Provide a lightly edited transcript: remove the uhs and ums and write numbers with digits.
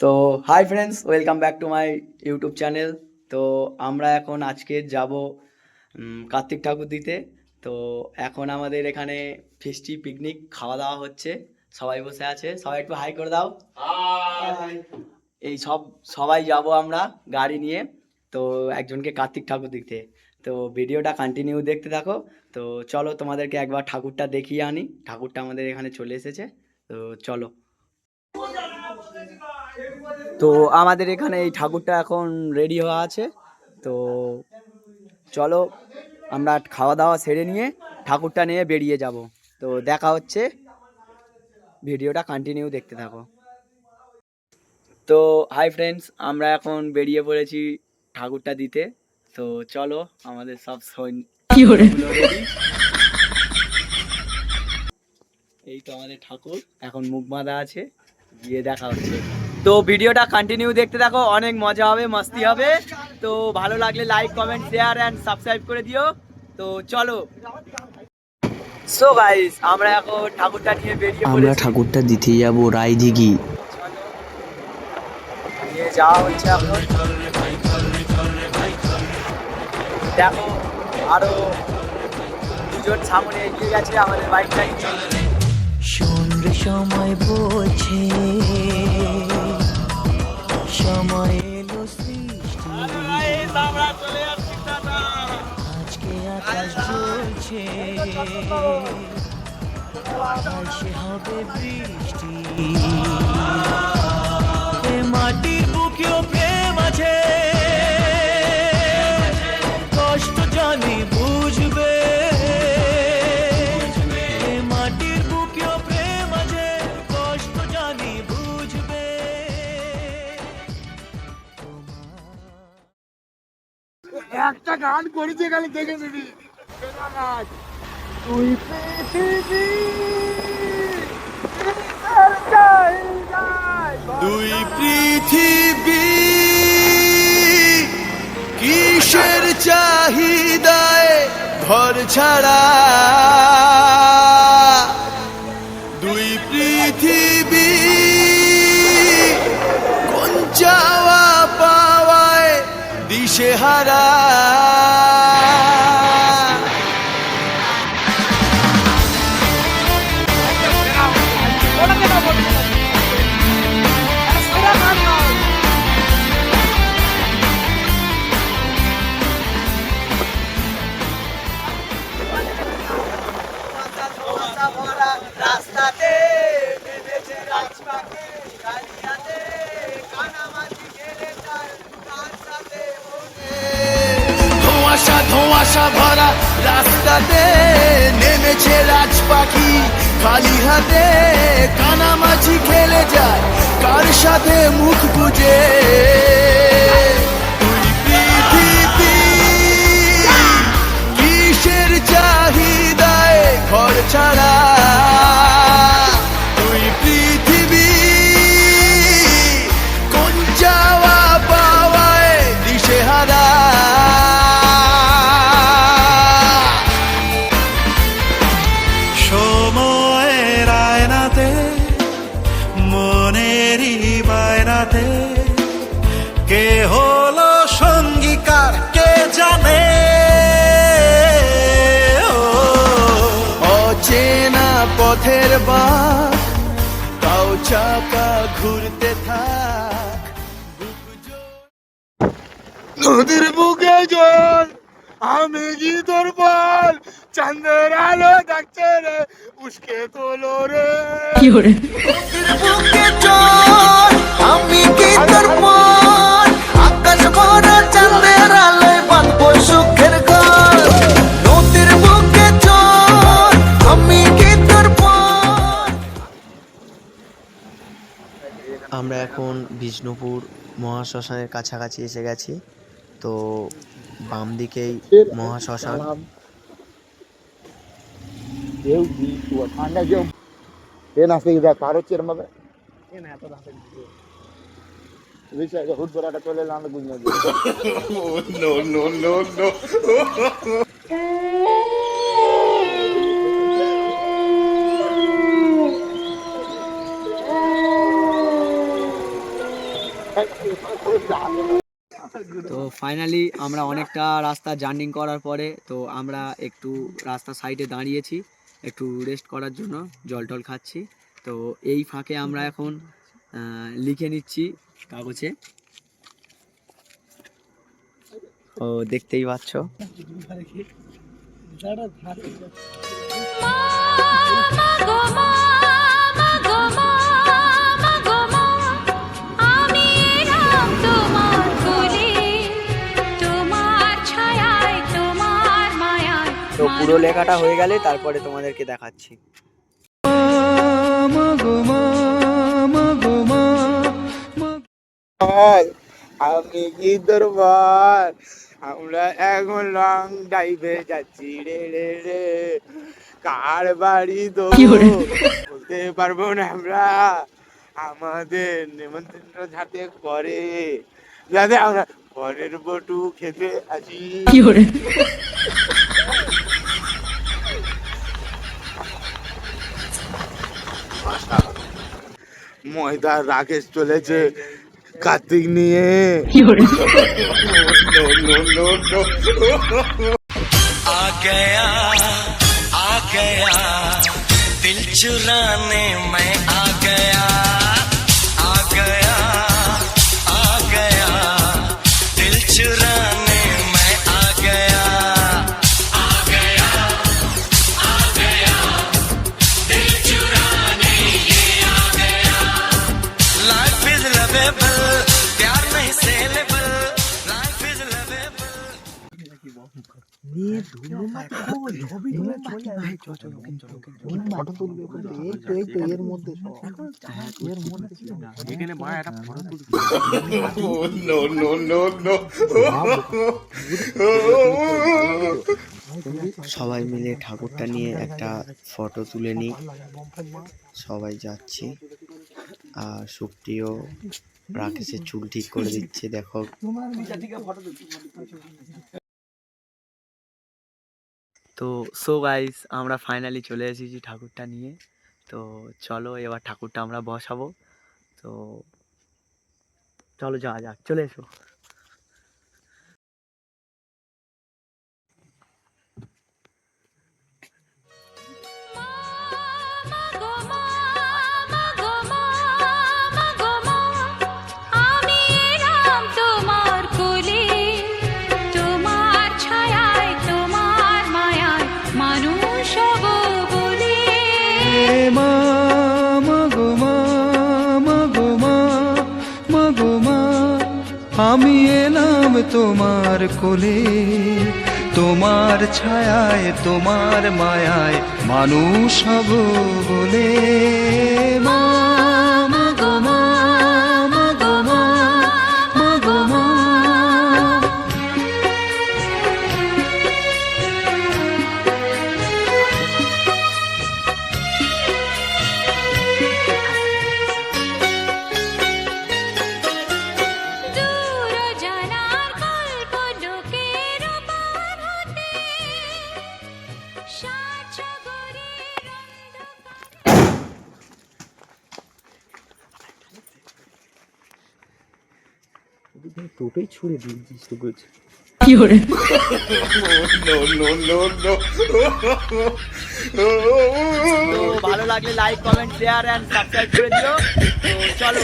তো hi friends, welcome back to my YouTube channel. তো আমরা এখন আজকে যাব কার্তিক ঠাকুর দিতে। তো এখন আমাদের এখানে ফিস্টি পিকনিক খাওয়া দাওয়া হচ্ছে, সবাই বসে আছে। সবাই একটু হাই করে দাও। হাই। এই সবাই যাব আমরা গাড়ি নিয়ে, তো একজনকে কার্তিক ঠাকুর দিতে। তো ভিডিওটা কন্টিনিউ দেখতে থাকো। তো চলো তোমাদেরকে একবার ঠাকুরটা দেখিয়ে আনি। ঠাকুরটা আমাদের এখানে চলে এসেছে, তো চলো। তো আমাদের এখানে এই ঠাকুরটা এখন রেডি হওয়া আছে। তো চলো আমরা খাওয়া দাওয়া সেরে নিয়ে ঠাকুরটা নিয়ে বেরিয়ে যাব। তো দেখা হচ্ছে, ভিডিওটা কন্টিনিউ দেখতে থাকো। তো হাই ফ্রেন্ডস, আমরা এখন বেরিয়ে পড়েছি ঠাকুরটা দিতে। তো চলো, আমাদের সব সৈন্যগুলো রেডি। এই তো আমাদের ঠাকুর এখন মুখ বাঁধা আছে, গিয়ে দেখা হচ্ছে। তো ভিডিওটা কন্টিনিউ দেখতে থাকো, অনেক মজা হবে, মস্তি হবে। তো ভালো লাগলে like, comment, share and subscribe করে দিও। তো চলো। সো গাইস, আমরা এখন ঠাকুরটা নিয়ে বেরিয়ে আমরা পড়েছি। ঠাকুরটা দিতে যাব রায়দিঘি। নিয়ে যাওয়া হচ্ছে এখন। দেখো, আরো দুজন সামনে এগিয়ে গেছে আমাদের বাইকটা নিয়ে। সন্ধ্যে সময় বলছে, সময় এলো সৃষ্টি, আজকে আকাশ জ্বলছে, আকাশে হবে বৃষ্টি। এ মাটির বুকেও প্রেম আছে, কষ্ট জানি বুঝবে। এ মাটির বুকেও প্রেম আছে, কষ্ট জানি বুঝবে। একটা গান করেছে খালি দেখে নিবি। তুই পৃথিবী, দুই পৃথিবী কিসের চাহিদায় ঘর ছাড়া, দুই পৃথিবী কোন চাওয়া পাওয়ায় দিশেহারা। রাস্তাতে নেমেছে রাজপাখি, গাড়িয়াতে কানামাছি খেলে যায়, তার সাথে ধোঁয়াশা ধোঁয়াশা ভরা রাস্তাতে নেমেছে রাজ পাখি, খালি হাতে কানামাছি খেলে যায়, কার সাথে মুখ বুঝে। দুই পৃথিবী কিসের চাহিদায় ঘর ছাড়া, দুই পৃথিবী কোন চাওয়া পাওয়ায় দিশেহারা। সময়ের আয়নাতে, মনেরই বায়নাতে, কে হলো সঙ্গীকার কে জানে। অচেনা পথের বাঁক, তাও চাকা ঘুরতে থাক। নদীর বুকে জল, আমি কি তোর বল, চাঁদের আলো ডাকছে রে, উস্কে তোলো রে। বুকে চল, আমি কি তোর মন, আকাশ ভরা চাঁদের আলোয় বাঁধবো সুখের ঘর। নদীর বুকে চল, আমি কি তোর মন। আমরা এখন বিষ্ণুপুর মহাশ্মশানের কাছাকাছি এসে গেছি। তো বাম দিকেই মহাশ্মশান। কেউ দি ঠান্ডা কেউ এ নাস্তে দেখ পার হচ্ছে এরম ভাবে হুট করে চলে এলাম বুঝলাম। তো ফাইনালি আমরা অনেকটা রাস্তা জার্নিং করার পরে তো আমরা একটু রাস্তা সাইডে দাঁড়িয়েছি একটু রেস্ট করার জন্য, জল টল খাচ্ছি। তো এই ফাঁকে আমরা এখন লিখে নিচ্ছি কাগজে। ও দেখতেই পাচ্ছ। তো পুরো লেখাটা হয়ে গেলে তারপরে তোমাদেরকে দেখাচ্ছি। আমি কি দরবার, আমরা এখন লং ড্রাইভে যাচ্ছি রে রে রে। কার বাড়ি তো বলতে পারবো না আমরা, আমাদের নিমন্ত্রণ যাতে করে, যাতে আমরা পরের বটু খেতে আসি। ময়দার রাকেশ চলেছে কার্তিক নিয়ে। आ गया दिल चुराने मैं आ गया दिल चुराने मैं आ गया दिल चुराने ये आ गया लाइफ इज लवेबल प्यार नहीं सेलेबल लाइफ इज लवेबल সবাই মিলে ঠাকুরটা নিয়ে একটা ফটো তুলে নিই। সবাই যাচ্ছি আর সুপ্রিয় রাকেশের চুল ঠিক করে দিচ্ছে, দেখো। তো সো গাইস আমরা ফাইনালি চলে এসেছি ঠাকুরটা নিয়ে। তো চলো এবার ঠাকুরটা আমরা বসাবো। তো চলো যাওয়া যাক, চলে এসো। আমি এলাম তোমার কোলে তোমার ছায়ায় তোমার মায়ায় মানুষ হব বলে মা গো মা গো মা গো মা টোটোই ছুড়ে দিয়েছিস তো বলছি। ভালো লাগলে like comment share and subscribe করে দিও। তো চলো।